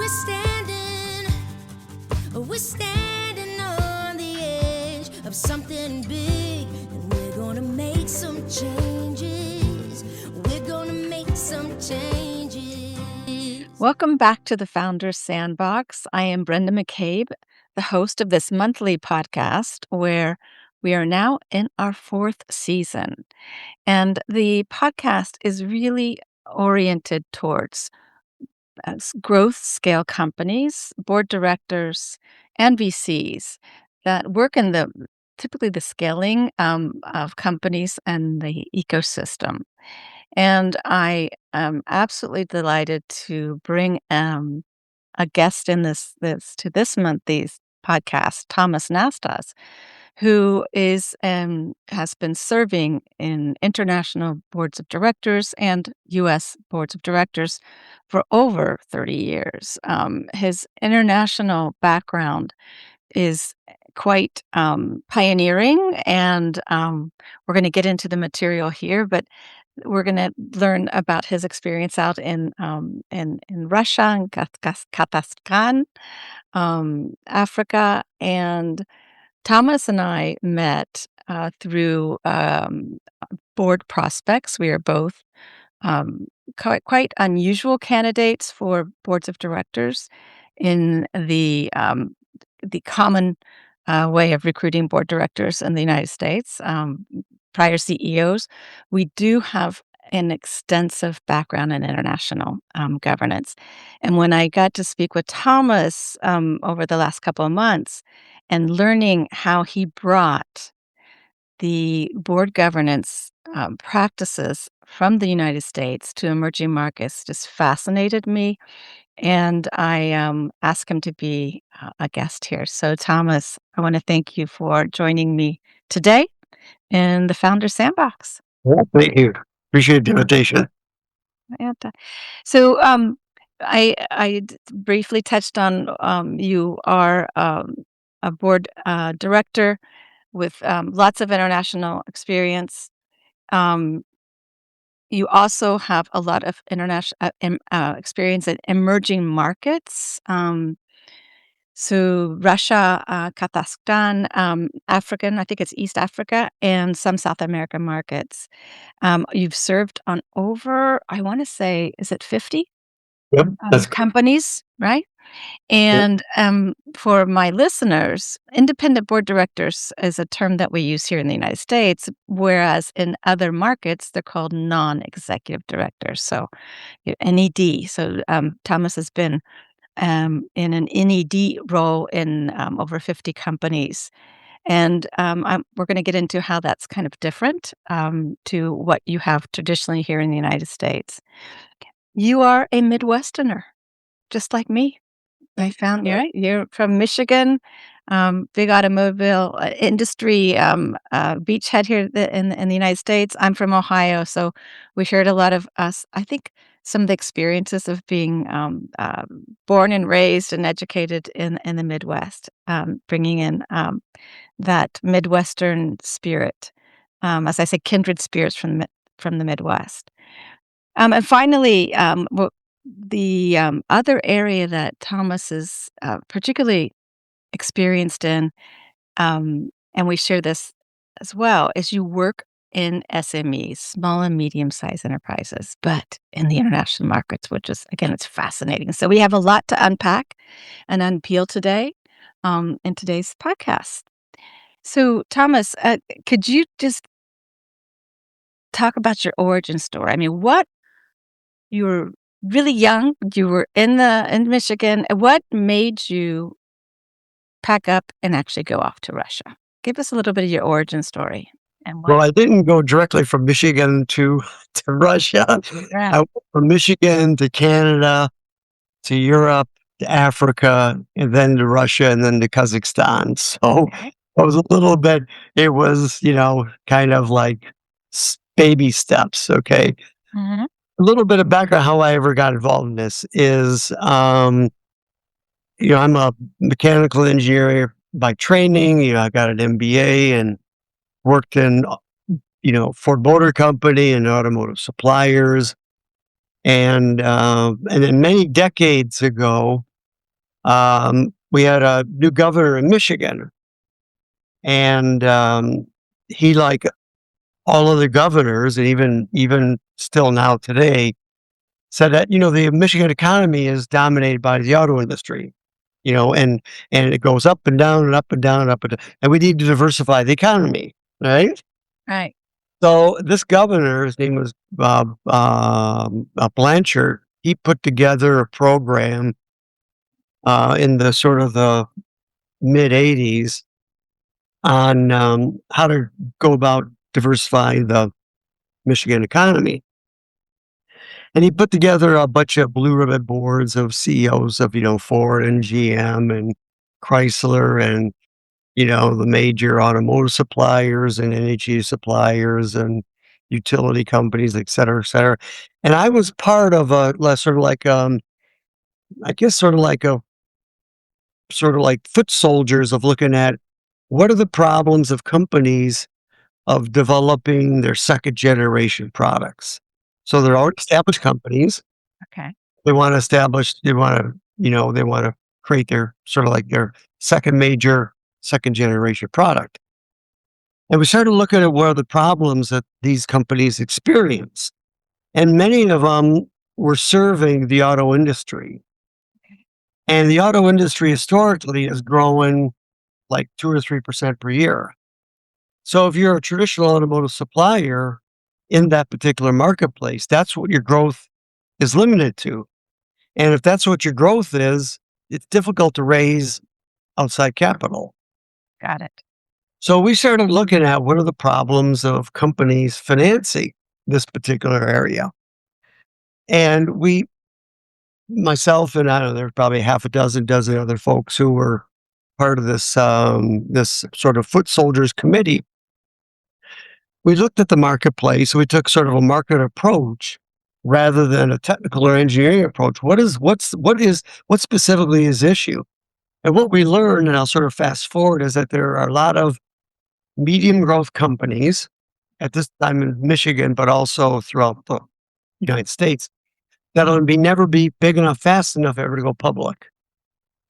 we're standing on the edge of something big, and we're gonna make some changes. We're gonna make some changes. Welcome back to the Founders Sandbox. I am Brenda McCabe, the host of this monthly podcast, where we are now in our 4th season. And the podcast is really oriented towards growth scale companies, board directors, and VCs that work in typically the scaling of companies and the ecosystem. And I am absolutely delighted to bring a guest in this month's podcast, Thomas Nastas, who has been serving in international boards of directors and U.S. boards of directors for over 30 years. His international background is quite pioneering, and we're going to get into the material here, but we're going to learn about his experience out in Russia and Kazakhstan, Africa, and Thomas and I met through board prospects. We are both quite unusual candidates for boards of directors in the common way of recruiting board directors in the United States. Prior CEOs, we do have an extensive background in international governance. And when I got to speak with Thomas over the last couple of months and learning how he brought the board governance practices from the United States to emerging markets just fascinated me. And I asked him to be a guest here. So, Thomas, I want to thank you for joining me today in the Founder Sandbox. Well, thank you. Appreciate the invitation. And, so I briefly touched on you are a board director with lots of international experience. You also have a lot of international experience in emerging markets. So Russia, Kazakhstan, African, I think it's East Africa, and some South American markets. You've served on over, I want to say, is it 50 Yep, that's companies, right? And for my listeners, independent board directors is a term that we use here in the United States, whereas in other markets, they're called non-executive directors. So NED. So Thomas has been in an NED role in over 50 companies. And we're going to get into how that's kind of different to what you have traditionally here in the United States. You are a Midwesterner, just like me. I found you're from Michigan, big automobile industry beachhead here in the United States. I'm from Ohio, so we shared a lot of us. I think some of the experiences of being born and raised and educated in the Midwest, bringing in that Midwestern spirit, as I say, kindred spirits from the Midwest. And finally, the other area that Thomas is particularly experienced in, and we share this as well, is you work in SMEs, small and medium-sized enterprises, but in the international markets, which is, again, it's fascinating. So we have a lot to unpack and unpeel today in today's podcast. So, Thomas, could you just talk about your origin story? I mean, you were really young, you were in Michigan. What made you pack up and actually go off to Russia? Give us a little bit of your origin story. Well, I didn't go directly from Michigan to Russia. Yeah. I went from Michigan to Canada, to Europe, to Africa, and then to Russia, and then to Kazakhstan. So it was a little bit, it was, kind of like baby steps, okay? Mm-hmm. A little bit of background how I ever got involved in this is, I'm a mechanical engineer by training. I got an MBA and worked in, Ford Motor Company and automotive suppliers. And then many decades ago, We had a new governor in Michigan, and he, like all of the governors, and even still now today, said that the Michigan economy is dominated by the auto industry, and it goes up and down and up and down and up and down, and we need to diversify the economy, right? Right. So this governor, his name was Blanchard. He put together a program in the sort of the mid '80s on how to go about diversifying the Michigan economy. And he put together a bunch of blue ribbon boards of CEOs of, Ford and GM and Chrysler and, the major automotive suppliers and energy suppliers and utility companies, et cetera, et cetera. And I was part of a sort of like, I guess sort of like foot soldiers of looking at what are the problems of companies of developing their second generation products. So they're already established companies. Okay. They want to establish, they want to, they want to create their sort of like their second generation product. And we started looking at what are the problems that these companies experience. And many of them were serving the auto industry. And the auto industry historically is growing like 2 or 3% per year. So if you're a traditional automotive supplier in that particular marketplace, that's what your growth is limited to. And if that's what your growth is, it's difficult to raise outside capital. Got it. So we started looking at what are the problems of companies financing this particular area. And myself and I don't know, there's probably half a dozen other folks who were part of this this sort of foot soldiers committee. We looked at the marketplace. We took sort of a market approach rather than a technical or engineering approach. What specifically is issue? And what we learned, and I'll sort of fast forward, is that there are a lot of medium growth companies at this time in Michigan, but also throughout the United States, that'll never be big enough, fast enough ever to go public.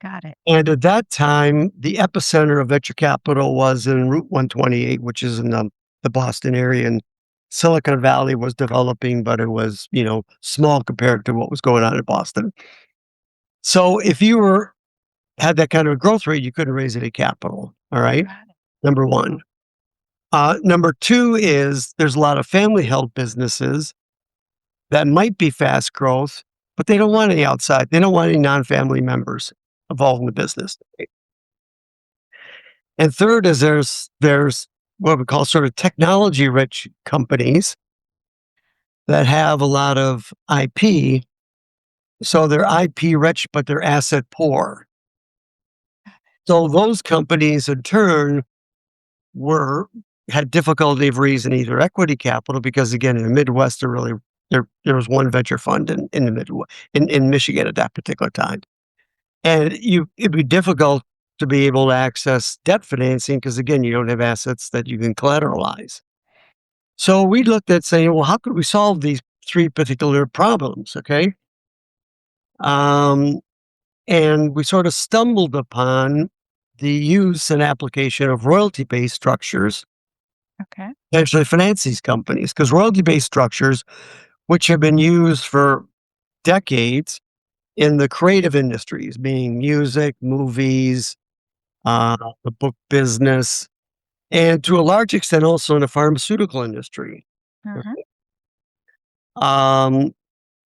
Got it. And at that time, the epicenter of venture capital was in Route 128, which is in the Boston area, and Silicon Valley was developing, but it was, small compared to what was going on in Boston. So if you had that kind of a growth rate, you couldn't raise any capital. All right. Number one. Number two is there's a lot of family held businesses that might be fast growth, but they don't want any outside. They don't want any non-family members involved in the business. And third is there's what we call sort of technology rich companies that have a lot of IP. So they're IP rich, but they're asset poor. So those companies in turn had difficulty of raising either equity capital because again, in the Midwest, there was one venture fund in the Midwest, in Michigan at that particular time. And it'd be difficult to be able to access debt financing because again, you don't have assets that you can collateralize. So we looked at saying, well, how could we solve these three particular problems? Okay. And we sort of stumbled upon the use and application of royalty-based structures. Okay. Actually finance these companies because royalty-based structures, which have been used for decades in the creative industries, meaning music, movies, the book business, and to a large extent also in the pharmaceutical industry,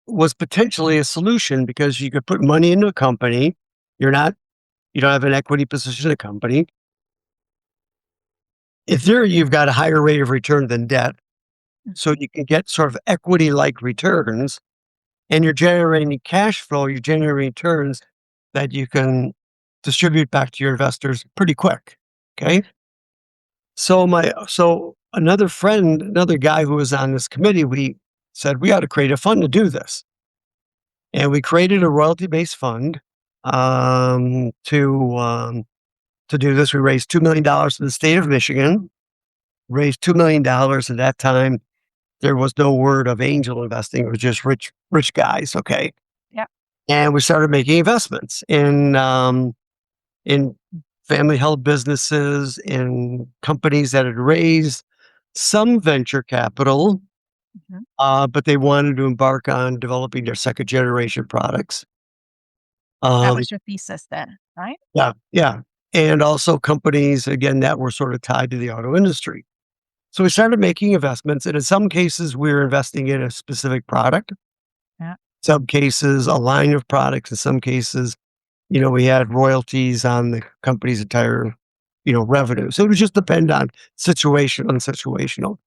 was potentially a solution because you could put money into a company. You don't have an equity position in a company. In theory, you've got a higher rate of return than debt. So you can get sort of equity-like returns and you're generating cash flow, you're generating returns that you can distribute back to your investors pretty quick. Okay. So another guy who was on this committee, we said we ought to create a fund to do this. And we created a royalty-based fund to do this. We raised $2 million in the state of Michigan, raised $2 million at that time. There was no word of angel investing. It was just rich guys. Okay. Yeah. And we started making investments in family-held businesses, in companies that had raised some venture capital, Mhm. but they wanted to embark on developing their second-generation products. That Um, was your thesis then, right? yeah, yeah, and also companies, again, that were sort of tied to the auto industry. So we started making investments, and in some cases, we were investing in a specific product, Yeah. some cases, a line of products, in some cases, we had royalties on the company's entire, revenue. So it would just depend on situational.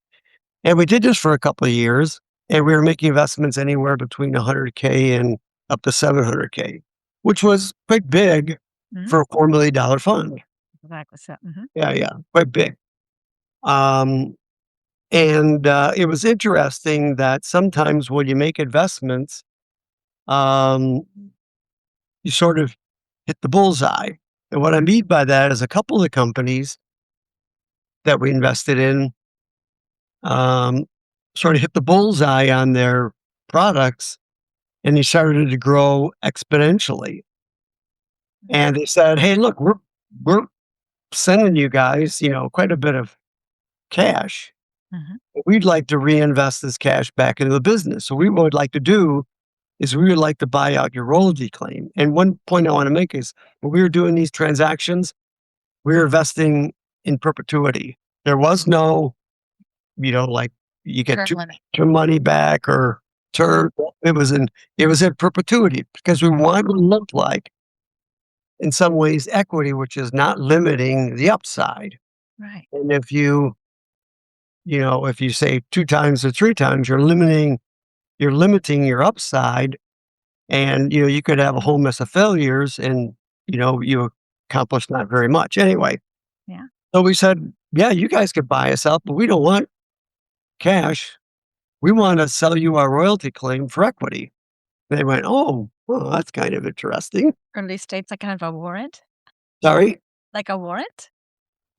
And we did this for a couple of years, and we were making investments anywhere between 100K and up to 700K, which was quite big Mhm. for a $4 million fund. Exactly. So, Yeah, yeah, quite big. Um, and it was interesting that sometimes when you make investments, um, you sort of hit the bullseye. And what I mean by that is a couple of the companies that we invested in um, sort of hit the bullseye on their products, and they started to grow exponentially. And they said, "Hey, look, we're sending you guys, quite a bit of cash. Mhm. We'd like to reinvest this cash back into the business. So what we would like to do is we would like to buy out your royalty claim." And one point I want to make is when we were doing these transactions, we were investing in perpetuity. There was no, like you get Term limit. your money back or term. It was in perpetuity because we wanted to look like, in some ways, equity, which is not limiting the upside. Right. And if you say 2 times or 3 times, you're limiting your upside, and you could have a whole mess of failures, and you accomplish not very much anyway. Yeah. So we said, yeah, you guys could buy us out, but we don't want cash. We want to sell you our royalty claim for equity. They went, oh, well, that's kind of interesting. Early states, like kind of a warrant? Sorry. Like a warrant?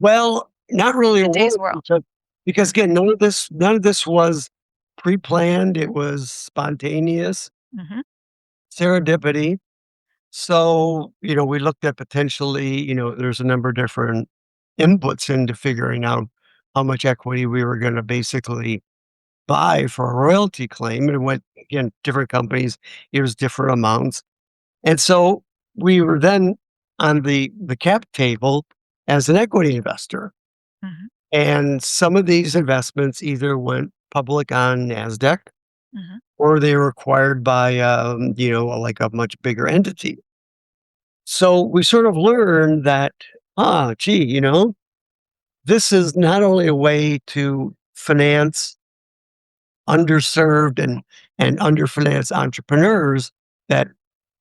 Well, not really a Today's warrant world. because again, none of this was pre-planned. It was spontaneous Mhm. serendipity. So, we looked at potentially, there's a number of different inputs into figuring out how much equity we were going to basically buy for a royalty claim. And it went, again, different companies, it was different amounts. And so we were then on the cap table as an equity investor. Mhm. And some of these investments either went public on NASDAQ Mhm. or they were acquired by, like a much bigger entity. So we sort of learned that, gee, this is not only a way to finance underserved and underfinanced entrepreneurs that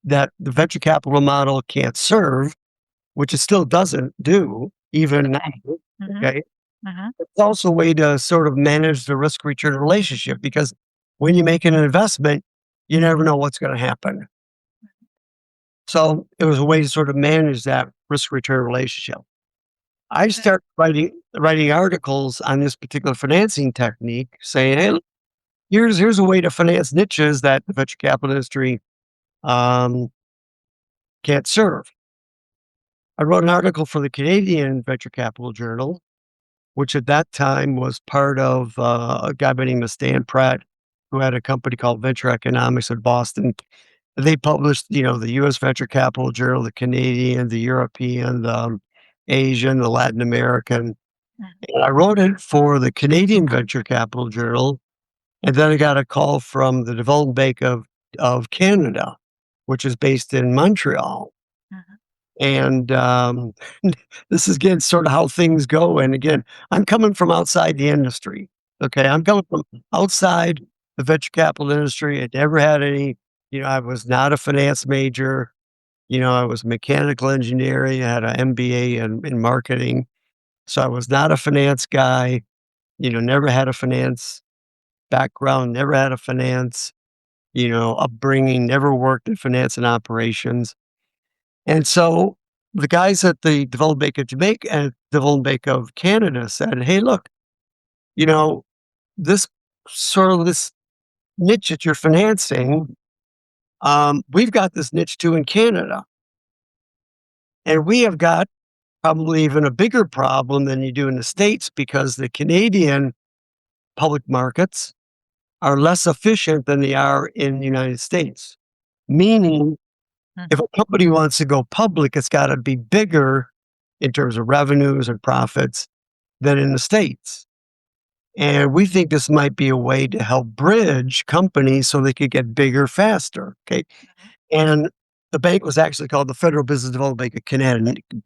the venture capital model can't serve, which it still doesn't do, even now. Mhm. Okay. Mhm. It's also a way to sort of manage the risk return relationship because when you make an investment, you never know what's going to happen. So it was a way to sort of manage that risk return relationship. I started writing articles on this particular financing technique saying, hey, look, here's a way to finance niches that the venture capital industry um, can't serve. I wrote an article for the Canadian Venture Capital Journal, which at that time was part of a guy by the name of Stan Pratt, who had a company called Venture Economics in Boston. They published, the U.S. Venture Capital Journal, the Canadian, the European, the Asian, the Latin American. Mhm. And I wrote it for the Canadian Venture Capital Journal, and then I got a call from the Development Bank of Canada, which is based in Montreal. Mhm. And this is again sort of how things go. And again, I'm coming from outside the industry. Okay, I'm coming from outside the venture capital industry. I never had any. I was not a finance major. I was mechanical engineering. I had an MBA in marketing, so I was not a finance guy. Never had a finance background. Never had a finance upbringing. Never worked in finance and operations. And so the guys at the Development Bank of Jamaica and Development Bank of Canada said, hey, look, you know, this this niche that you're financing, we've got this niche too in Canada. And we have got probably even a bigger problem than you do in the States because the Canadian public markets are less efficient than they are in the United States. Meaning, if a company wants to go public, it's got to be bigger in terms of revenues and profits than in the States. And we think this might be a way to help bridge companies so they could get bigger faster. Okay. And the bank was actually called the Federal Business Development Bank of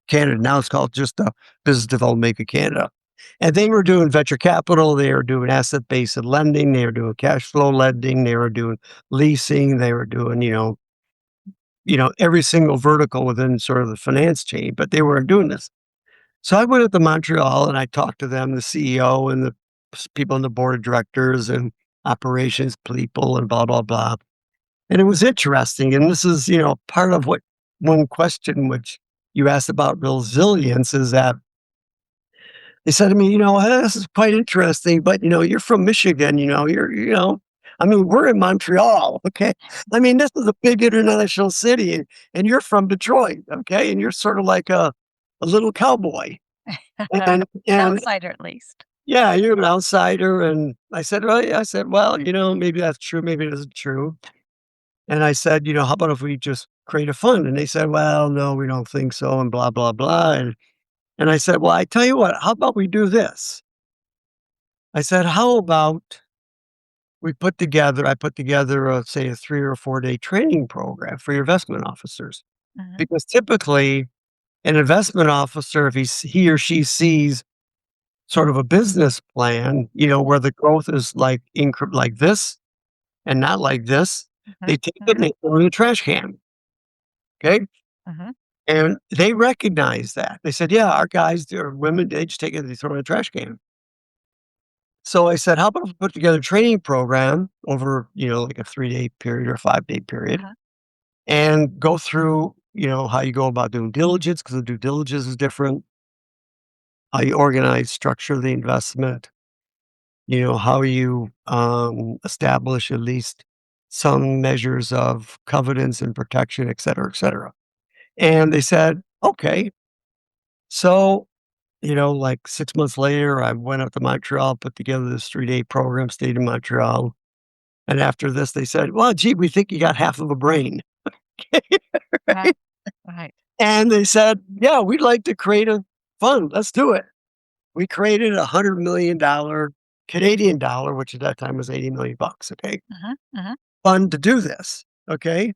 Canada. Now it's called just the Business Development Bank of Canada. And they were doing venture capital, they were doing asset-based lending, they were doing cash flow lending, they were doing leasing, they were doing, every single vertical within sort of the finance chain, but they weren't doing this. So I went up to Montreal and I talked to them, the CEO and the people on the board of directors and operations people and blah, blah, blah. And it was interesting. And this is, part of what one question which you asked about resilience is that they said to me, this is quite interesting, but, you're from Michigan, we're in Montreal. Okay. This is a big international city and you're from Detroit. Okay. And you're sort of like a little cowboy. And Outsider, at least. yeah, you're an outsider. And I said, well, maybe that's true. Maybe it isn't true. And I said, how about if we just create a fund? And they said, well, no, we don't think so. And blah, blah, blah. And I said, well, I tell you what, how about we do this? I said, how about I put together, say a 3 or 4 day training program for your investment officers. Because typically an investment officer, if he or she sees sort of a business plan, where the growth is like this and not like this, they take it and they throw it in the trash can. Okay. And they recognize that. They said, yeah, our guys, or women, they just take it and they throw it in the trash can. So I said, how about if we put together a training program over, like a 3-day period or a 5-day period and go through, how you go about doing diligence, because the due diligence is different, how you organize, structure the investment, how you establish at least some measures of covenants and protection, et cetera, et cetera. And they said, okay. So, like 6 months later, I went up to Montreal, put together this 3-day program, stayed in Montreal. And after this, they said, well, gee, we think you got half of a brain. Right? Right. And they said, yeah, we'd like to create a fund. Let's do it. We created $100 million Canadian dollar, which at that time was 80 million bucks. Okay. Fund to do this. Okay.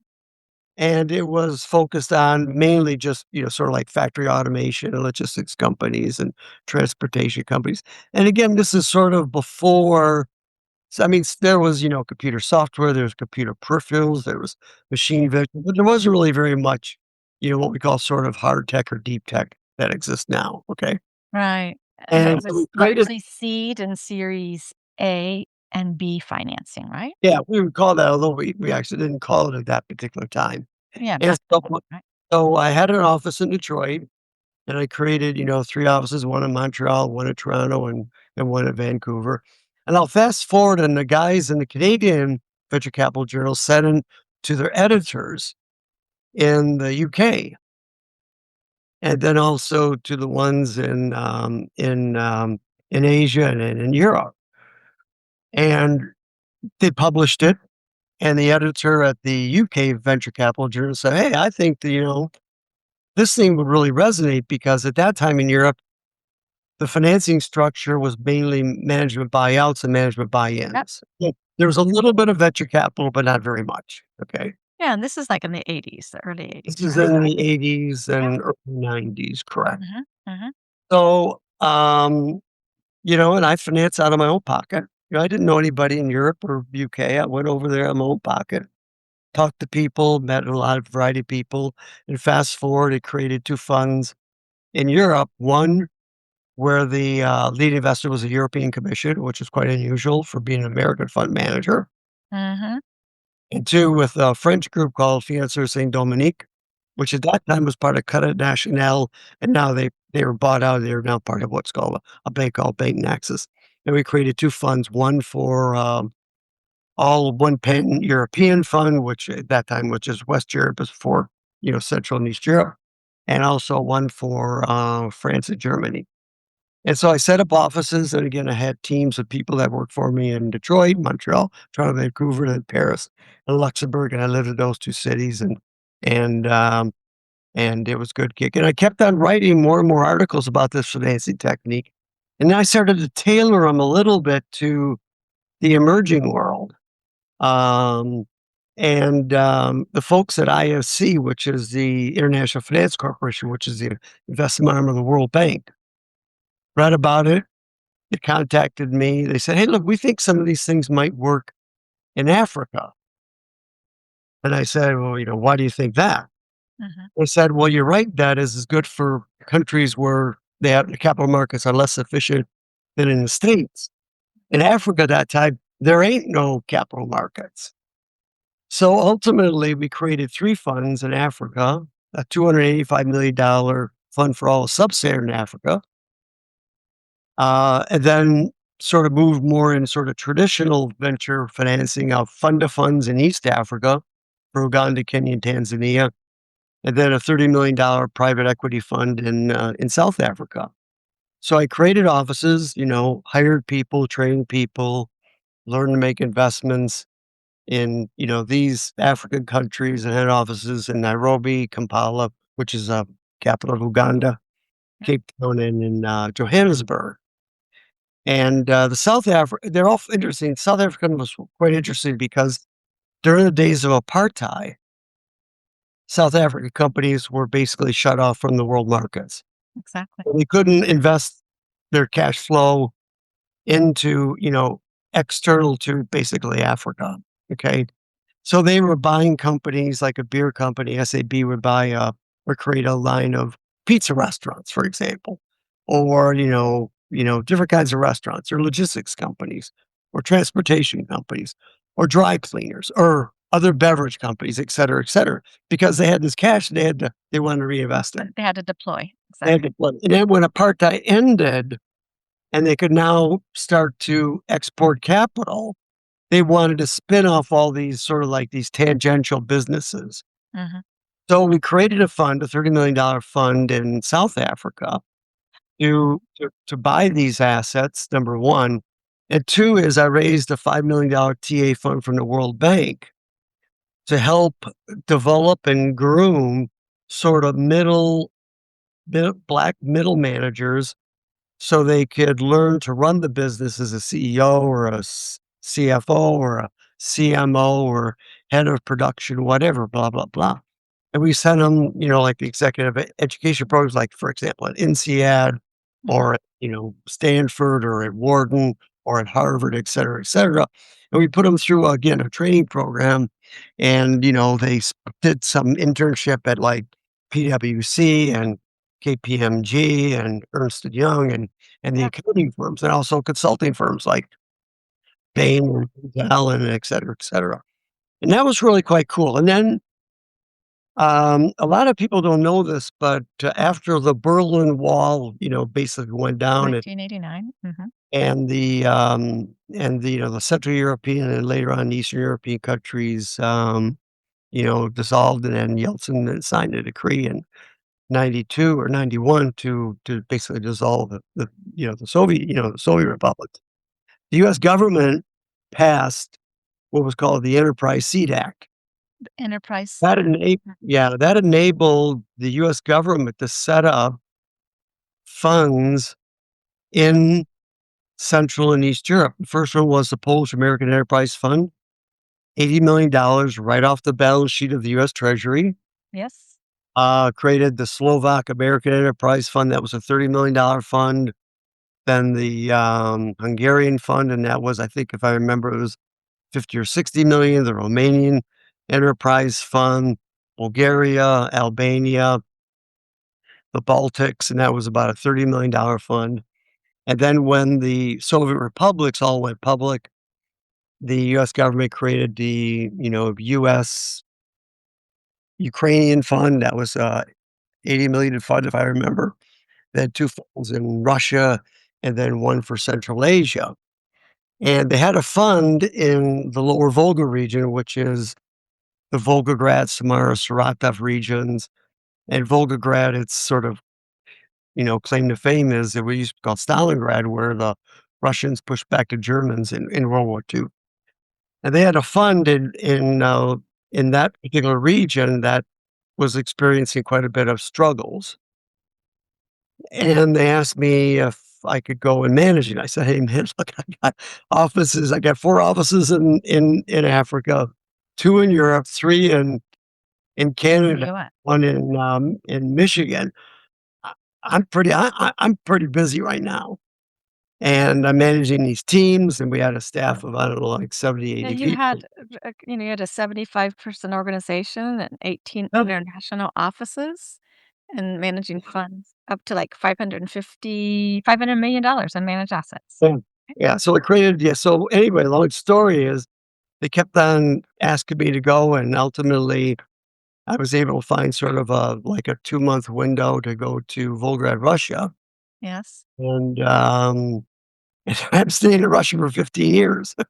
And it was focused on mainly just, sort of like factory automation and logistics companies and transportation companies. And again, this is sort of before, there was, computer software, there was computer peripherals, there was machine vision, but there wasn't really very much, what we call sort of hard tech or deep tech that exists now. Okay. Right. And It so we was created, largely seed and Series A and B financing, right? yeah, we would call that, although we actually didn't call it at that particular time. Yeah. And Back then, right? so I had an office in Detroit. And I created, 3 offices, one in Montreal, one in Toronto, and one in Vancouver. And I'll fast forward, and the guys in the Canadian Venture Capital Journal sent in to their editors in the UK, and then also to the ones in Asia and in Europe. And they published it, and the editor at the UK Venture Capital Journal said, hey, I think that, this thing would really resonate because at that time in Europe, the financing structure was mainly management buyouts and management buy-ins. Yeah, there was a little bit of venture capital, but not very much. Okay. Yeah, and this is like in the 80s, the early 80s, This is right? in the 80s and early 90s, correct. Mhm. So, and I financed out of my own pocket. I didn't know anybody in Europe or UK. I went over there in my own pocket, talked to people, met a lot of variety of people, and fast forward, it created 2 funds in Europe. One where the lead investor was a European Commission, which is quite unusual for being an American fund manager. Mhm. And 2, with a French group called Financiers Saint-Dominique, which at that time was part of Credit National, and now they were bought out. They're now part of what's called a bank called Bank Nexus. And we created 2 funds, one for all one pan-European fund, which at that time, which is West Europe, is for, Central and East Europe, and also one for France and Germany. And so I set up offices, and again, I had teams of people that worked for me in Detroit, Montreal, Toronto, Vancouver, and Paris, and Luxembourg, and I lived in those 2 cities, and, um, and it was a good gig. And I kept on writing more and more articles about this financing technique, and then I started to tailor them a little bit to the emerging world. Um, the folks at IFC, which is the International Finance Corporation, which is the investment arm of the World Bank, read about it. They contacted me. They said, "Hey, look, we think some of these things might work in Africa." And I said, "Well, why do you think that?" Mhm. They said, "Well, you're right. That is good for countries where the capital markets are less efficient than in the States. In Africa, at that time, there ain't no capital markets." So ultimately, we created 3 funds in Africa, a $285 million fund for all of sub-Saharan Africa, and then sort of moved more in sort of traditional venture financing of fund of funds in East Africa for Uganda, Kenya, and Tanzania, and then a $30 million private equity fund in South Africa. So I created offices, hired people, trained people, learned to make investments in, these African countries, and had offices in Nairobi, Kampala, which is a capital of Uganda, Yeah. Cape Town, and in Johannesburg. And they're all interesting. South African was quite interesting because during the days of apartheid, South African companies were basically shut off from the world markets. Exactly. They couldn't invest their cash flow into, external to basically Africa. Okay. So they were buying companies like a beer company, SAB would buy or create a line of pizza restaurants, for example, or different kinds of restaurants, or logistics companies, or transportation companies, or dry cleaners, or other beverage companies, et cetera, because they had this cash they wanted to reinvest it. They had to deploy. They had Exactly. to, and then when apartheid ended, and they could now start to export capital, they wanted to spin off all these sort of like these tangential businesses. Mhm. So we created a fund, a $30 million fund in South Africa to buy these assets, number 1. And 2 is I raised a $5 million TA fund from the World Bank to help develop and groom sort of black middle managers so they could learn to run the business as a CEO or a CFO or a CMO or head of production, whatever, blah, blah, blah. And we sent them, like the executive education programs, like, for example, at INSEAD Mhm. or at, Stanford or at Wharton or at Harvard, et cetera, et cetera. And we put them through, again, a training program. And, did some internship at like PwC and KPMG and Ernst and Young and the Yeah. accounting firms, and also consulting firms like Bain and Allen, et cetera, et cetera. And that was really quite cool. And then a lot of people don't know this, but after the Berlin Wall, basically went down, 1989. Mhm. the Central European and later on Eastern European countries, dissolved, and then Yeltsin then signed a decree in 92 or 91 to basically dissolve the Soviet republic. The U.S. government passed what was called the Enterprise Seed Act. Enterprise. That enabled the US government to set up funds in Central and East Europe. The first one was the Polish American Enterprise Fund, $80 million right off the balance sheet of the US Treasury. Yes. Created the Slovak American Enterprise Fund, that was a $30 million fund. Then the Hungarian fund, and that was, I think, if I remember, it was 50 or 60 million. The Romanian Enterprise Fund, Bulgaria, Albania, the Baltics, and that was about a $30 million fund. And then when the Soviet republics all went public, the US government created the, US Ukrainian fund. That was 80 million fund, if I remember. Then 2 funds in Russia, and then one for Central Asia. And they had a fund in the lower Volga region, which is the Volgograd, Samara, Saratov regions. And Volgograd, it's sort of, claim to fame is that we used to call Stalingrad, where the Russians pushed back the Germans in World War II. And they had a fund in that particular region that was experiencing quite a bit of struggles. And they asked me if I could go and manage it. I said, "Hey, man, look, I got offices. I got 4 offices in Africa, 2 in Europe, 3 in Canada, US. 1 in Michigan. I I'm pretty busy right now, and I'm managing these teams, and we had a staff of, I don't know, like 70, Yeah, 80 you people." had, you had a 75-person organization and 18 Yep. international offices and managing funds up to like $500 million in managed assets. Yeah. Yeah, so it created so anyway, long story is they kept on asking me to go, and ultimately I was able to find sort of a 2-month window to go to Volgograd, Russia, Yes. and, I'm staying in Russia for 15 years, Wow.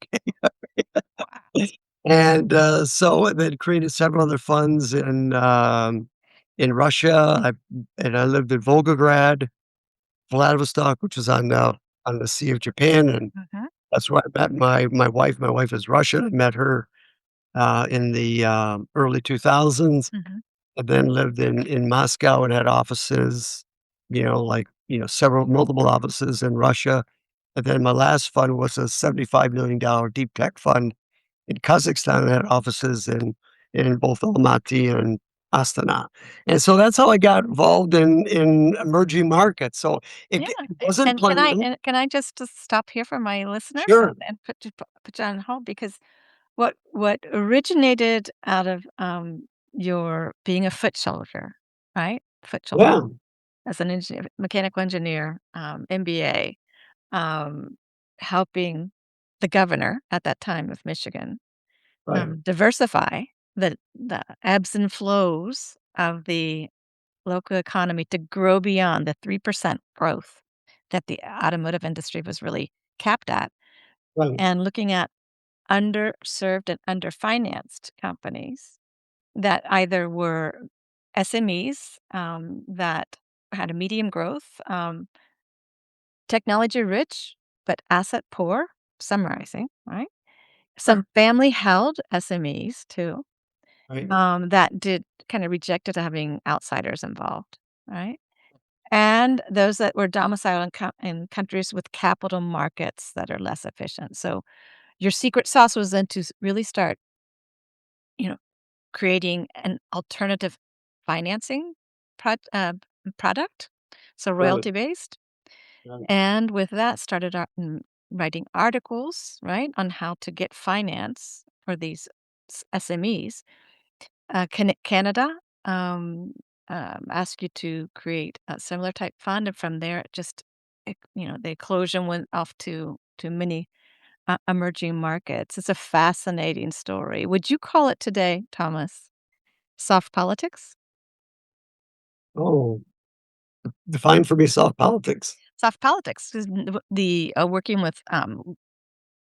okay? And, so then created several other funds in Russia. I lived in Volgograd, Vladivostok, which is on the Sea of Japan, and Mhm, that's where I met my wife. My wife is Russian. I met her, in the, early 2000s. mhm. I then lived in Moscow and had offices, several multiple offices in Russia. And then my last fund was a $75 million deep tech fund in Kazakhstan and had offices in both Almaty and Astana. And so that's how I got involved in emerging markets. So Yeah, it wasn't and planned. can I just stop here for my listeners Sure. and put you on hold because what originated out of, your being a foot soldier, right? Foot soldier Yeah. as an engineer mechanical engineer, MBA, um, helping the governor at that time of Michigan, Right. diversify the ebbs and flows of the local economy to grow beyond the 3% growth that the automotive industry was really capped at, Right. and looking at underserved and underfinanced companies that either were SMEs, that had a medium growth, technology rich, but asset poor, summarizing, right? Some family held SMEs too, Right. that did kind of rejected having outsiders involved, right? And those that were domiciled in countries with capital markets that are less efficient. So your secret sauce was then to really start, you know, creating an alternative financing product, so Right. royalty based. Right. And with that, started writing articles, right, on how to get finance for these SMEs. Canada asked you to create a similar type fund, and from there, it just the explosion went off to many emerging markets. It's a fascinating story. Would you call it today, Thomas, soft politics? Oh, define for me soft politics. Soft politics is working with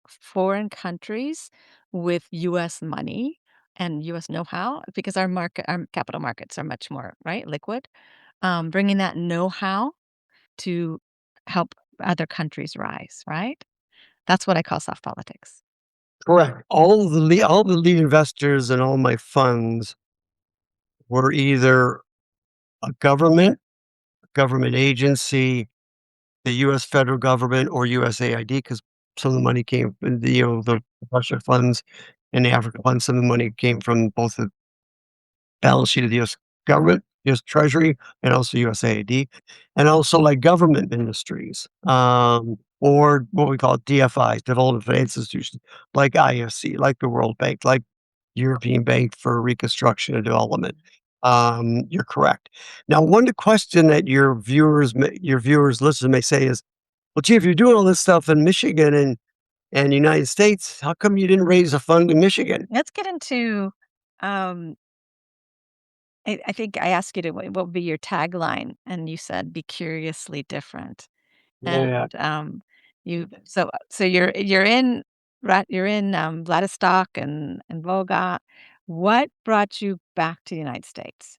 foreign countries with U.S. money and U.S. know-how because our capital markets are much more right liquid. Bringing that know-how to help other countries rise. Right. That's what I call soft politics. Correct. All the lead investors in all my funds were either a government agency, the US federal government, or USAID, because some of the money came from the Russia funds and the Africa funds. Some of the money came from both the balance sheet of the US government, US Treasury, and also USAID, and also like government industries, or what we call DFIs, development finance institutions, like IFC, like the World Bank, like European Bank for Reconstruction and Development. You're correct. Now, one question that your viewers, listeners may say is, "Well, gee, if you're doing all this stuff in Michigan and United States, how come you didn't raise a fund in Michigan?" Let's get into. Um, I think I asked you to what would be your tagline, and you said "Be curiously different." Yeah. And So you're in Vladivostok and Volga. What brought you back to the United States?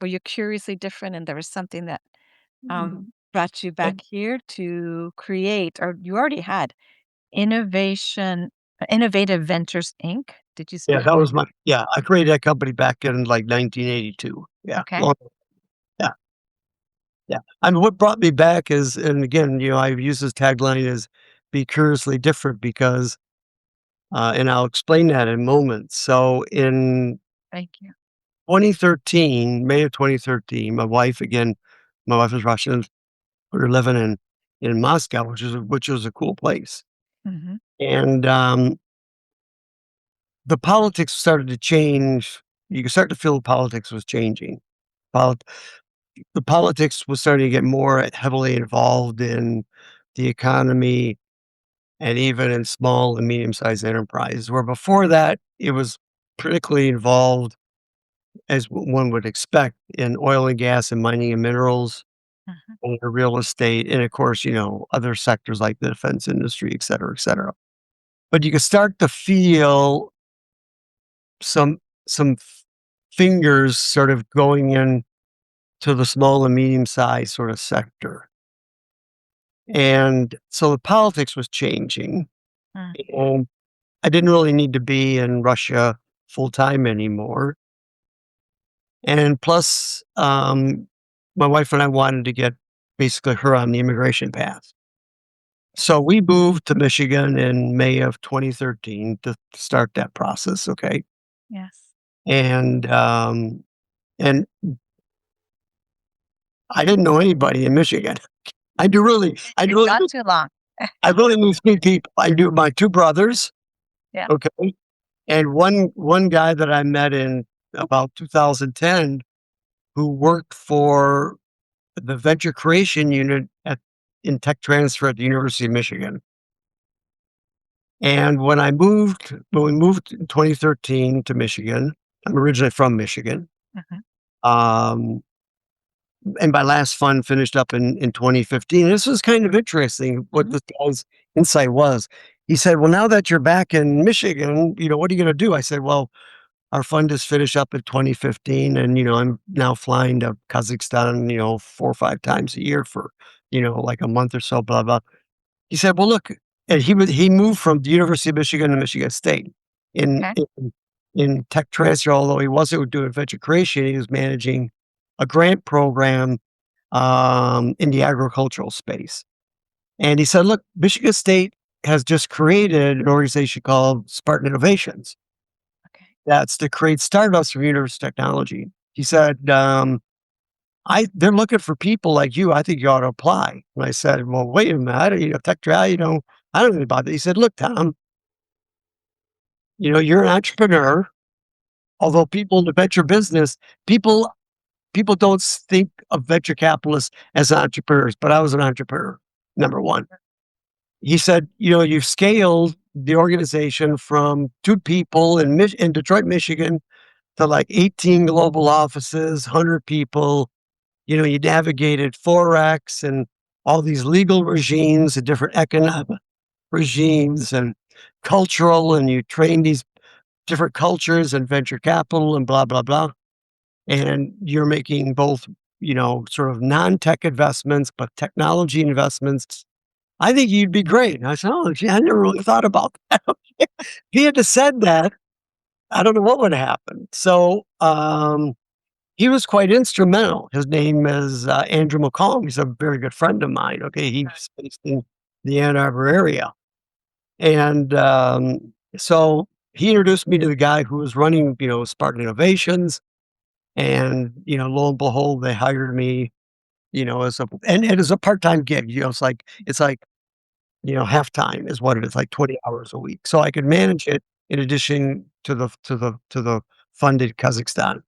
Were you curiously different, and there was something that brought you back here to create, or you already had Innovative Ventures Inc. Did you Yeah, say? that was I created that company back in like 1982. Yeah. Okay. Yeah. Yeah. I mean, what brought me back is, and again, I've used this tagline is be curiously different because, and I'll explain that in a moment. So in Thank you. 2013, May of 2013, my wife is Russian. We were living in Moscow, which is a cool place. Mhm. And, the politics started to change. You could start to feel the politics was changing. Polit The politics was starting to get more heavily involved in the economy and even in small and medium-sized enterprises, where before that, it was critically involved, as one would expect, in oil and gas and mining and minerals, Mhm. and real estate, and of course, other sectors like the defense industry, et cetera, et cetera. But you could start to feel some fingers sort of going in to the small and medium-sized sort of sector. And so the politics was changing, Mm. and I didn't really need to be in Russia full time anymore. And plus, my wife and I wanted to get basically her on the immigration path. So we moved to Michigan in May of 2013 to start that process. Okay. Yes. And, and I didn't know anybody in Michigan. I It's really, not too long. I really knew three people. I knew my two brothers. Yeah. Okay. And one guy that I met in about 2010 who worked for the venture creation unit in tech transfer at the University of Michigan. And when we moved in 2013 to Michigan, I'm originally from Michigan. Mhm. Um, and my last fund finished up in 2015. This was kind of interesting what Mhm. this guy's insight was. He said, well, now that you're back in Michigan, what are you going to do? I said, well, our fund is finished up in 2015, and, I'm now flying to Kazakhstan, 4 or 5 times a year for, like a month or so, blah, blah. He said, "Well, look," and he moved from the University of Michigan to Michigan State in Okay. in tech transfer, although he wasn't doing venture creation, he was managing a grant program, in the agricultural space. And he said, "Look, Michigan State has just created an organization called Spartan Innovations. Okay. That's to create startups from university technology." He said, they're looking for people like you. I think you ought to apply." And I said, "Well, wait a minute, tech trial, I don't know about that." He said, "Look, Tom, you're an entrepreneur. Although people in the venture business, people don't think of venture capitalists as entrepreneurs, but I was an entrepreneur, number one." He said, "You've scaled the organization from 2 people in Detroit, Michigan, to like 18 global offices, 100 people. You navigated Forex and all these legal regimes and different economic regimes and cultural, and you train these different cultures and venture capital and blah, blah, blah. And you're making both, sort of non-tech investments, but technology investments. I think you'd be great." And I said, "Oh, gee, I never really thought about that." If he had just said that, I don't know what would happen. So, he was quite instrumental. His name is, Andrew McCallum. He's a very good friend of mine, okay? He's based in the Ann Arbor area. And, so he introduced me to the guy who was running, Spartan Innovations, and, lo and behold, they hired me, as a part-time gig. It's like, half-time is what it is, like 20 hours a week. So I could manage it in addition to the funded Kazakhstan.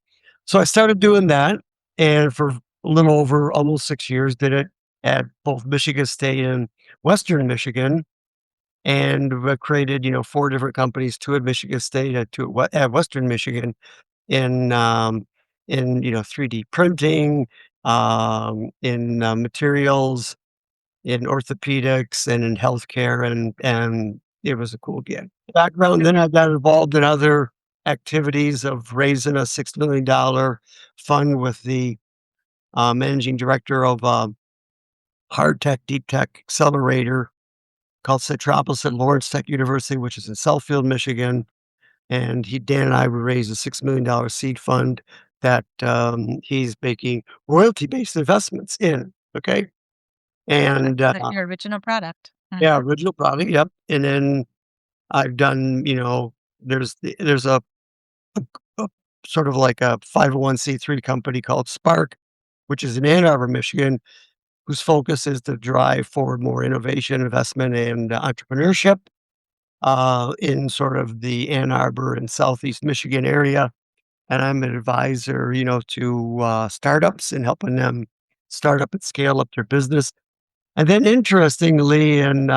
So I started doing that, and for a little over almost 6 years, did it at both Michigan State and Western Michigan, and we created, 4 different companies, 2 at Michigan State and 2 at Western Michigan in, 3D printing, in, materials, in orthopedics and in healthcare, and it was a cool gig. Background, then I got involved in other activities of raising a $6 million fund with the managing director of a hard tech, deep tech accelerator called Citropolis at Lawrence Tech University, which is in Southfield, Michigan. And Dan and I would raise a $6 million seed fund that he's making royalty-based investments in. Okay. And Your original product. yeah, original product. Yep. And then I've done, there's a sort of like a 501(c)(3) company called Spark, which is in Ann Arbor, Michigan, whose focus is to drive forward more innovation, investment, and entrepreneurship in sort of the Ann Arbor and Southeast Michigan area. And I'm an advisor, to startups and helping them start up and scale up their business. And then interestingly, in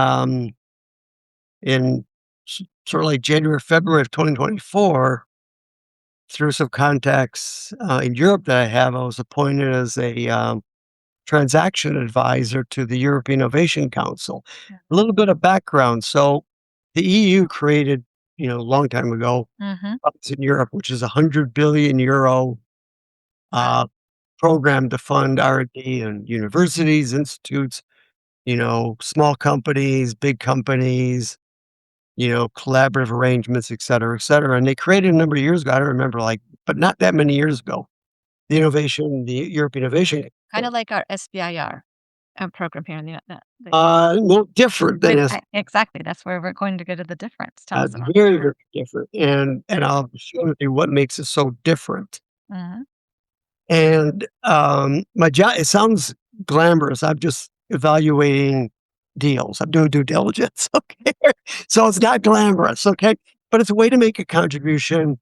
sort of like January, February of 2024, through some contacts in Europe that I have, I was appointed as a transaction advisor to the European Innovation Council. A little bit of background. So the EU created, a long time ago, funds in Europe, which is €100 billion program to fund R&D and universities, institutes, small companies, big companies, collaborative arrangements, et cetera, et cetera. And they created a number of years ago. I don't remember, but not that many years ago. The European Innovation. Kind of like our SBIR program here in the No, different than exactly. That's where we're going to go to the difference. Tell us about very, very different. And I'll show you what makes it so different. Mhm. And my job, it sounds glamorous. I'm just evaluating deals. I'm doing due diligence. Okay. So it's not glamorous. Okay. But it's a way to make a contribution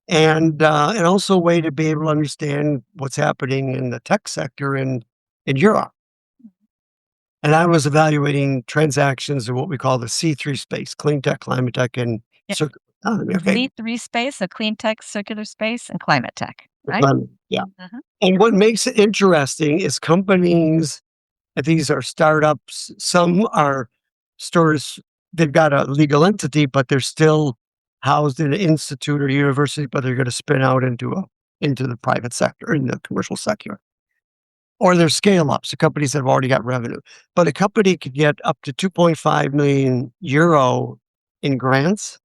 and also a way to be able to understand what's happening in the tech sector in Europe. And I was evaluating transactions in what we call the C3 space: clean tech, climate tech, and circular economy. Okay. C3 space, so clean tech, circular space, and climate tech. Right? Yeah. And what makes it interesting is companies, these are startups. Some are stores, they've got a legal entity, but they're still housed in an institute or university, but they're going to spin out into the private sector, in the commercial sector. Or they're scale ups, the companies that have already got revenue. But a company could get up to €2.5 million in grants,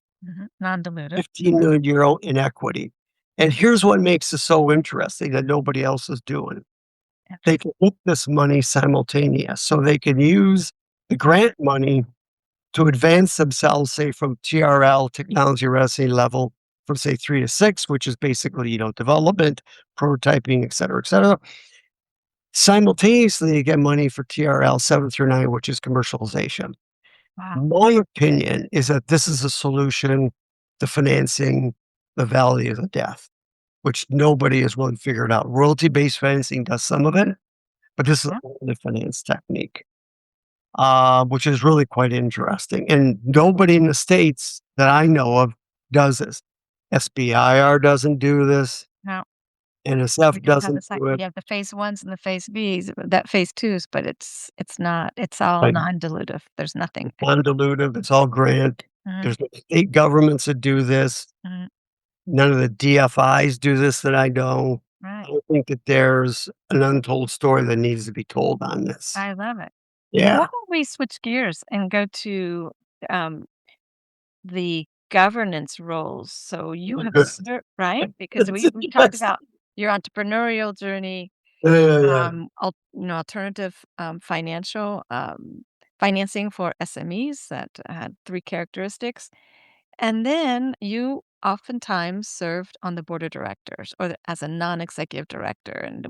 non-dilutive, €15 million in equity. And here's what makes it so interesting that nobody else is doing. They can get this money simultaneous. So they can use the grant money to advance themselves, say, from TRL, technology residency level, from say 3 to 6, which is basically, development, prototyping, et cetera, et cetera. Simultaneously, you get money for TRL 7 through 9, which is commercialization. Wow. My opinion is that this is a solution to financing the valley of the death, which nobody has really figured out. Royalty-based financing does some of it, but this is the finance technique, which is really quite interesting. And nobody in the States that I know of does this. SBIR doesn't do this. No. NSF doesn't do it. You have the phase 1s and the phase Bs, that phase 2s, but it's not. It's all Right. non-dilutive. There's nothing. Non-dilutive. It's all grant. There's no state governments that do this. None of the DFIs do this that I know. Right. I think that there's an untold story that needs to be told on this. I love it. Yeah. Why don't we switch gears and go to the governance roles? So you have right? Because we talked about your entrepreneurial journey, alternative financial financing for SMEs that had 3 characteristics. And then you oftentimes served on the board of directors or as a non-executive director. And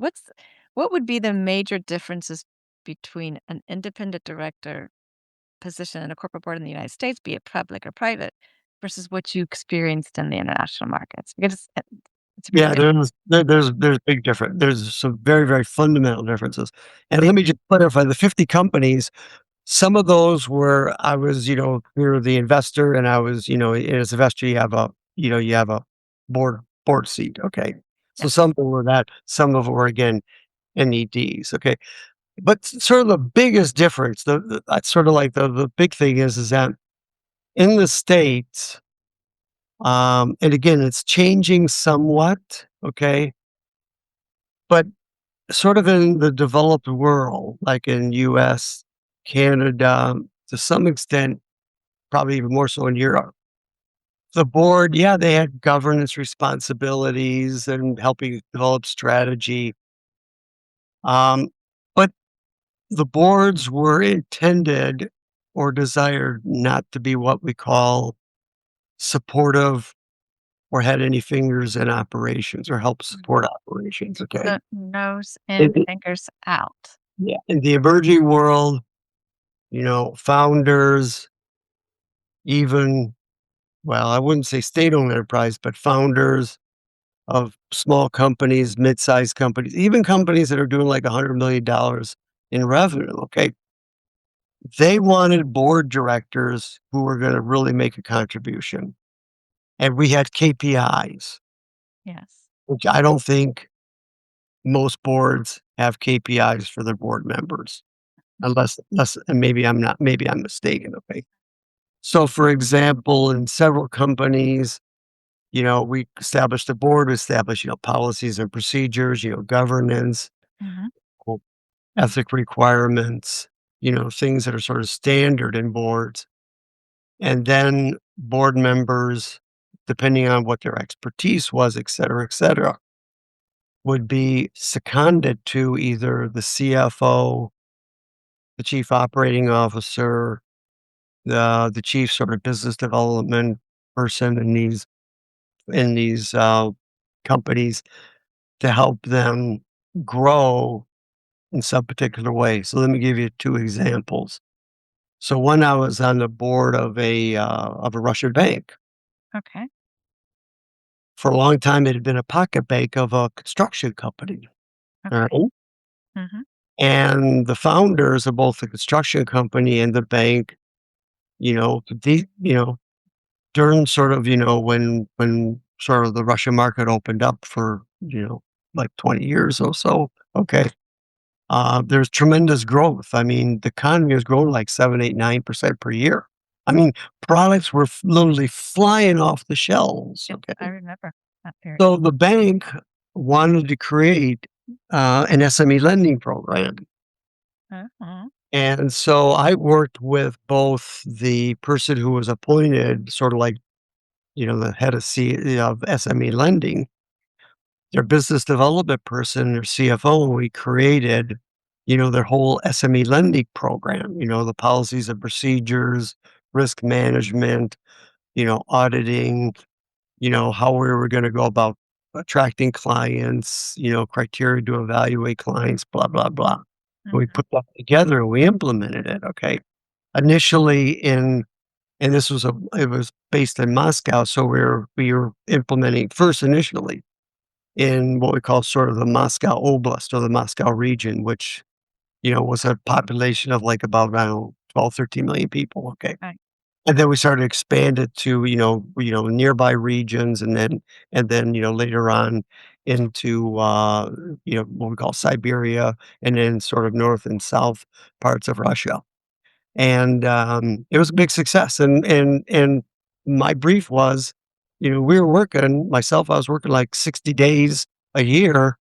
what would be the major differences between an independent director position in a corporate board in the United States, be it public or private, versus what you experienced in the international markets? Because it's a big difference. there's big difference. There's some very, very fundamental differences. And let me just clarify, the 50 companies, some of those were, I was, you're the investor, and I was, as an investor, you have a board seat. Okay. So some of them were that, some of them were, again, NEDs. Okay. But sort of the biggest difference, that's sort of like the big thing is that in the States, and again, it's changing somewhat, okay? But sort of in the developed world, like in US, Canada, to some extent, probably even more so in Europe, the board, yeah, they had governance responsibilities and helping develop strategy. Um, but the boards were intended or desired not to be what we call supportive or had any fingers in operations or help support operations, okay? So nose In in, the fingers out. Yeah, in the emerging world, founders, even well, I wouldn't say state-owned enterprise, but founders of small companies, mid-sized companies, even companies that are doing like $100 million in revenue, okay? They wanted board directors who were gonna really make a contribution, and we had KPIs, Yes. which I don't think most boards have KPIs for their board members, unless and maybe I'm mistaken, okay? So, for example, in several companies, we established a board, we established, policies and procedures, governance, Mhm. well, ethic requirements, things that are sort of standard in boards. And then board members, depending on what their expertise was, et cetera, would be seconded to either the CFO, the chief operating officer, the chief sort of business development person in these companies to help them grow in some particular way. So let me give you two examples. So one, I was on the board of a Russian bank. Okay. For a long time, it had been a pocket bank of a construction company. All Okay. right. Mhm. And the founders of both the construction company and the bank, the during sort of, when sort of the Russian market opened up for, like 20 years or so, okay, there's tremendous growth. I mean, the economy has grown like 7, 8, 9% per year. I mean, products were literally flying off the shelves, Yep, I okay? remember that period. So the bank wanted to create, an SME lending program. Mhm. And so I worked with both the person who was appointed, sort of like, the head of SME lending, their business development person, their CFO, we created, their whole SME lending program, the policies and procedures, risk management, auditing, how we were going to go about attracting clients, criteria to evaluate clients, blah, blah, blah. And we Mhm. put that together and we implemented it. Okay. Initially and it was based in Moscow. So we were implementing first initially in what we call sort of the Moscow Oblast or the Moscow region, which, was a population of like about, I don't know, 12, 13 million people. Okay. Right. And then we started to expand it to, nearby regions and then, later on into, what we call Siberia and then sort of north and south parts of Russia. And, it was a big success. And my brief was, we were working myself, I was working like 60 days a year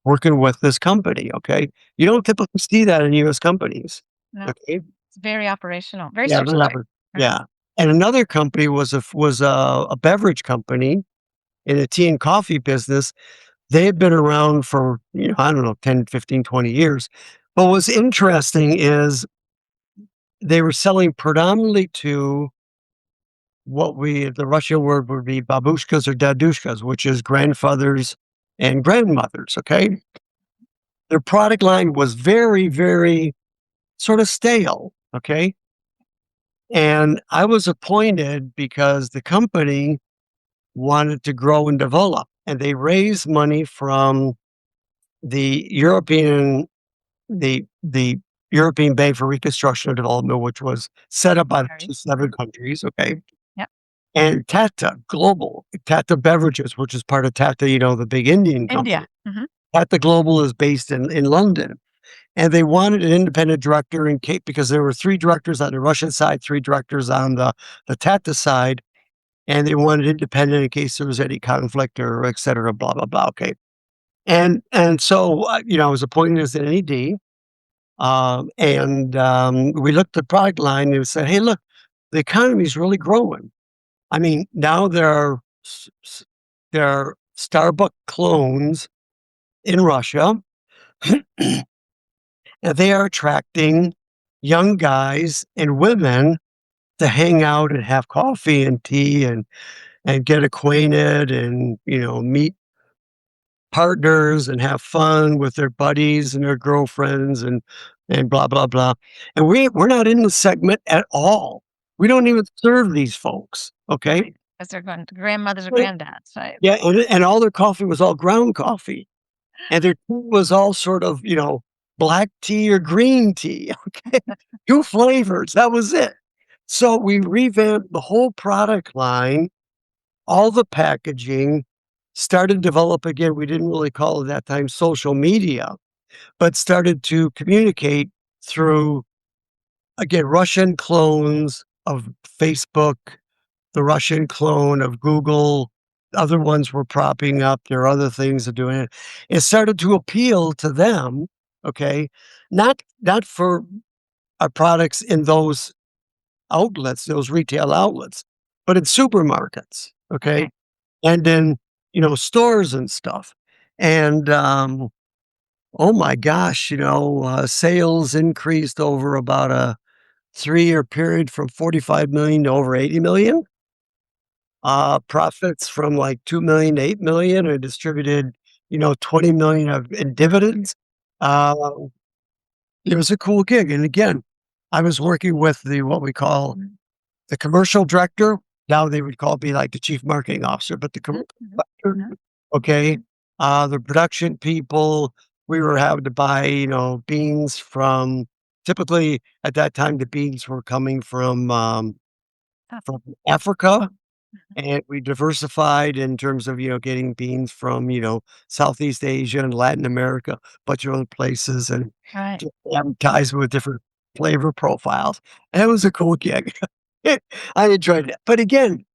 working with this company, okay? You don't typically see that in US companies, No, okay? it's very operational, very Yeah, strategic. Uh-huh. yeah. And another company was a beverage company in the tea and coffee business. They had been around for, I don't know, 10, 15, 20 years. But what's interesting is they were selling predominantly to the Russian word would be babushkas or dadushkas, which is grandfathers and grandmothers, okay? Their product line was very, very sort of stale, okay? And I was appointed because the company wanted to grow and develop, and they raised money from the European the European Bank for Reconstruction and Development, which was set up by the Very. G7 countries, okay? Yep. And Tata Beverages, which is part of Tata, the big Indian company. India. Mhm. Tata Global is based in London. and they wanted an independent director in case because there were 3 directors on the Russian side, 3 directors on the Tata side, and they wanted independent in case there was any conflict or et cetera, blah, blah, blah, okay. And so, I was appointed as an AD, we looked at the product line and said, "Hey, look, the economy is really growing." I mean, now there are Starbucks clones in Russia, and they are attracting young guys and women to hang out and have coffee and tea and get acquainted and, meet partners and have fun with their buddies and their girlfriends and blah, blah, blah. And we're not in the segment at all. We don't even serve these folks, okay? Because they're going to grandmothers or Right. granddads, right? Yeah, and all their coffee was all ground coffee, and their tea was all sort of, black tea or green tea, okay? 2 flavors, that was it. So we revamped the whole product line, all the packaging, started to develop again, we didn't really call it that time social media, but started to communicate through, again, Russian clones of Facebook, the Russian clone of Google. Other ones were propping up. There are other things that doing it. It started to appeal to them, okay? Not for our products in those outlets, those retail outlets, but in supermarkets, okay? Okay. And in, stores and stuff. And, oh my gosh, sales increased over about a 3-year period from 45 million to over 80 million. Profits from like 2 million to 8 million are distributed, 20 million in dividends. Uh, it was a cool gig. And again, I was working with what we call the commercial director. Now they would call me like the chief marketing officer, but the commercial Mhm. director, Mhm. okay. The production people, we were having to buy, beans from, typically at that time, the beans were coming Oh, from Africa. mhm. And we diversified in terms of, getting beans from, Southeast Asia and Latin America, bunch of other places, and Right. just advertising with different flavor profiles. And it was a cool gig. I enjoyed it. But again,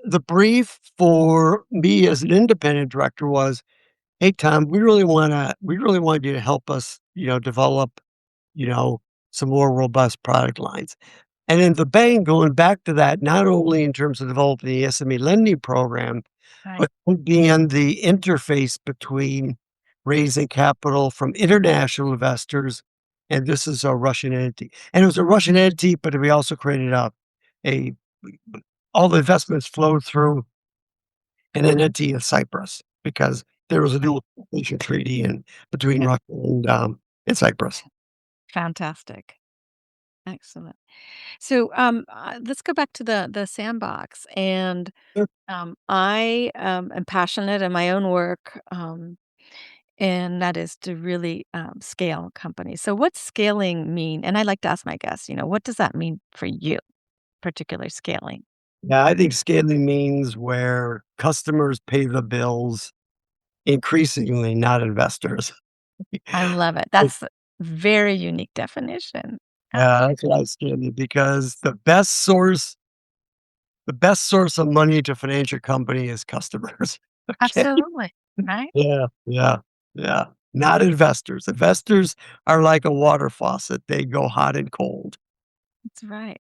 the brief for me as an independent director was, "Hey, Tom, we really want you to help us, develop, you know, some more robust product lines." And in the bank, going back to that, not only in terms of developing the SME lending program, Right. but being the interface between raising capital from international investors, and this is a Russian entity. And it was a Russian entity, but we also created a all the investments flowed through an entity in Cyprus because there was a dual taxation treaty between Yeah. Russia and Cyprus. Fantastic. Excellent. So, let's go back to the sandbox. And I am passionate in my own work, and that is to really scale companies. So, what's scaling mean? And I like to ask my guests, what does that mean for you, particular scaling? Yeah, I think scaling means where customers pay the bills increasingly, not investors. I love it. Like, That's a very unique definition. Uh, yeah, that's what I scaling because the best source of money to finance your company is customers. Okay. Absolutely. Right. Yeah, yeah, yeah. Not investors. Investors are like a water faucet. They go hot and cold. That's right.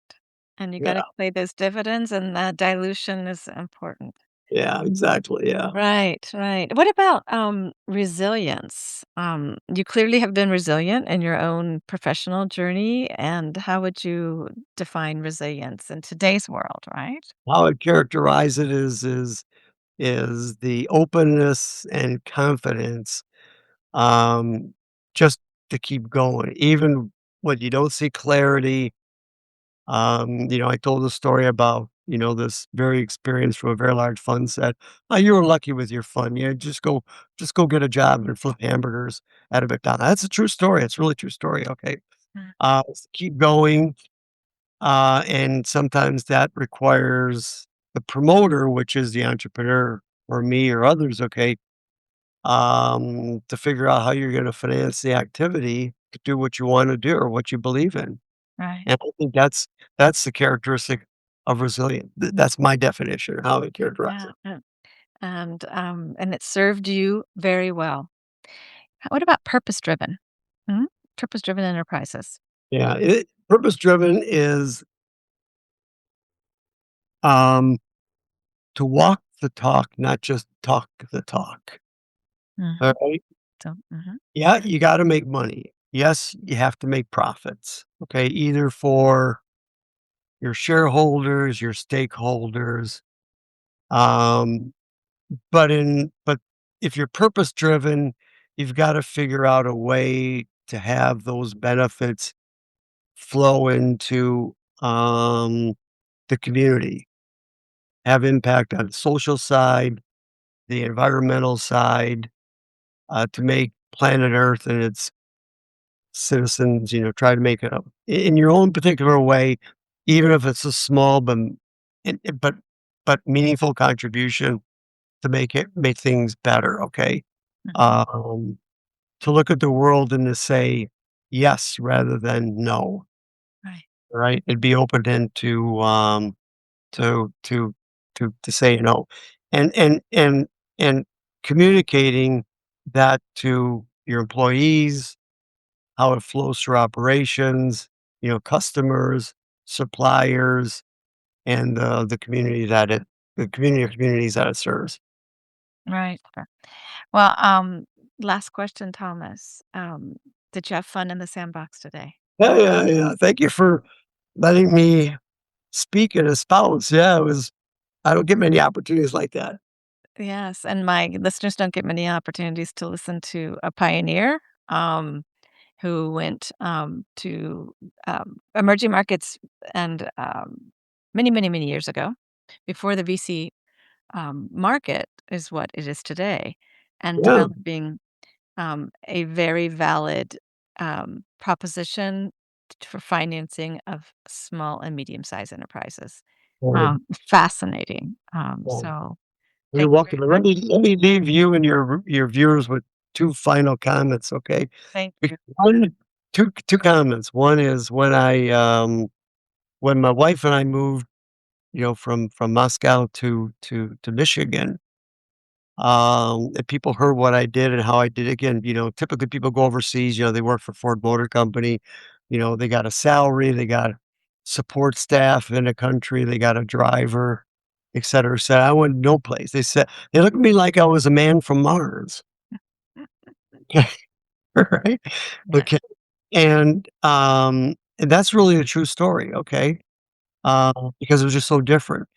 And you got Yeah, to pay those dividends, and that dilution is important. yeah, exactly. Yeah. Right, right. What about resilience? You clearly have been resilient in your own professional journey, and how would you define resilience in today's world, right? How I characterize it is the openness and confidence, um, just to keep going, even when you don't see clarity. I told a story about, this very experienced from a very large fund said, "Oh, you were lucky with your fund. Yeah, just go get a job and flip hamburgers at a McDonald's." That's a true story. It's a really true story. Okay. Mm. Keep going. And sometimes that requires the promoter, which is the entrepreneur or me or others, okay, to figure out how you're going to finance the activity to do what you want to do or what you believe in. Right. And I think that's the characteristic of resilience. That's my definition, how I characterize Yeah. it. And it served you very well. What about purpose-driven? Mhm. Purpose-driven enterprises. Yeah, purpose driven is um, to walk the talk, not just talk the talk. All Mhm. right. So mhm. Yeah, you got to make money. Yes, you have to make profits. Okay, either for your shareholders, your stakeholders. Um, but if you're purpose driven, you've got to figure out a way to have those benefits flow into the community, have impact on the social side, the environmental side, to make planet Earth and its citizens, try to make it up in your own particular way, even if it's a small but but meaningful contribution to make things better. Okay, Mhm. um, to look at the world and to say yes rather than no. Right. Right, and be open to to to say no, and communicating that to your employees, how it flows through operations, customers, suppliers, and the community of communities that it serves. Right. Well, last question, Thomas. Did you have fun in the sandbox today? Yeah, yeah, yeah. Thank you for letting me speak and espouse. Yeah, it was. I don't get many opportunities like that. Yes, and my listeners don't get many opportunities to listen to a pioneer, um, who went, to, emerging markets and, many, many, many years ago, before the VC, market is what it is today, and Yeah, developing, a very valid, proposition for financing of small and medium-sized enterprises. right. Fascinating. Right. So You're thank you for welcome. your And time. let me leave you and your viewers with 2 final comments, okay? Thank Bec you. one 2 comments. One is when my wife and I moved, from Moscow to Michigan, and people heard what I did and how I did it. Again, typically people go overseas, they work for Ford Motor Company, they got a salary, they got support staff in a country, they got a driver, et cetera, et cetera. I went no place. They looked at me like I was a man from Mars. Right? Yeah. Okay. And that's really a true story, okay? Because it was just so different.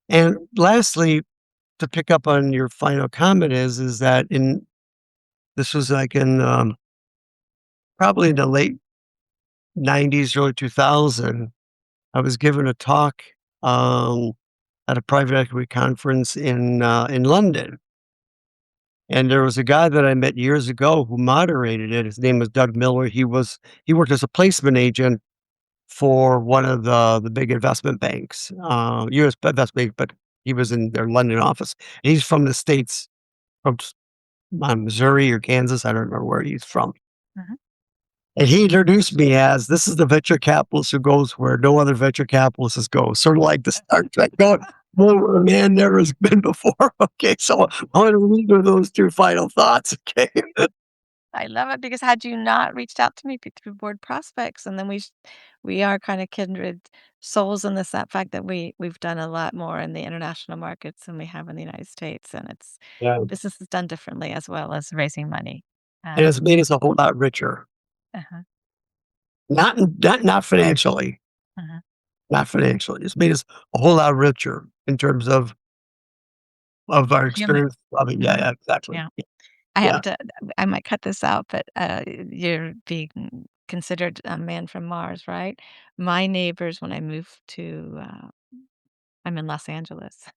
And lastly, to pick up on your final comment is that this was like in, probably in the late '90s, early 2000, I was given a talk, um, at a private equity conference in London, and there was a guy that I met years ago who moderated it. His name was Doug Miller. He worked as a placement agent for one of the big investment banks, US investment bank, but he was in their London office. And he's from the States, from Missouri or Kansas, I don't remember where he's from. Mhm. And he introduced me as, "This is the venture capitalist who goes where no other venture capitalists go," sort of like the Star Trek going, "Well, where a man never has been before." Okay, so I wanna leave with those 2 final thoughts, okay? I love it because had you not reached out to me through board prospects, and then we are kind of kindred souls in this that fact that we've done a lot more in the international markets than we have in the United States, and it's Yeah, business is done differently as well as raising money. and And it's made us a whole lot richer. uh-huh, Not financially, uh-huh. not financially. It's made us a whole lot richer in terms of our Human. experience. I mean, yeah, Mhm. yeah, exactly. Yeah. I Yeah, have to I might cut this out, but, you're being considered a man from Mars, right? My neighbors, when I moved to, I'm in Los Angeles.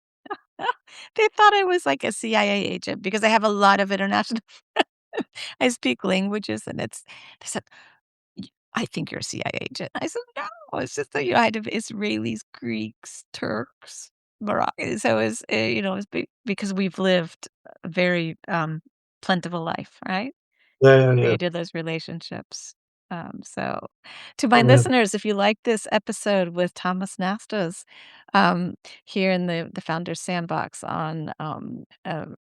They thought I was like a CIA agent because I have a lot of international I speak languages, and they said, "Y I think you're a CIA agent." I said, "No, it's just that, I have Israelis, Greeks, Turks, Moroccan." So it's, it's because we've lived a very, plentiful life, right? yeah, yeah, yeah. Created those relationships. So, to my Yeah. listeners, if you like this episode with Thomas Nastas, um, here in the Founders Sandbox on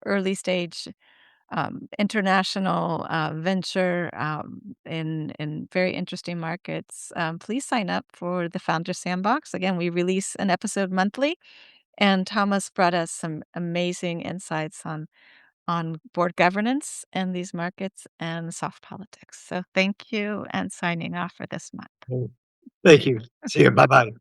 early stage international venture in very interesting markets, please sign up for the Founders Sandbox. Again, we release an episode monthly, and Thomas brought us some amazing insights on board governance in these markets and soft politics. So thank you, and signing off for this month. Thank you. See you. Bye bye.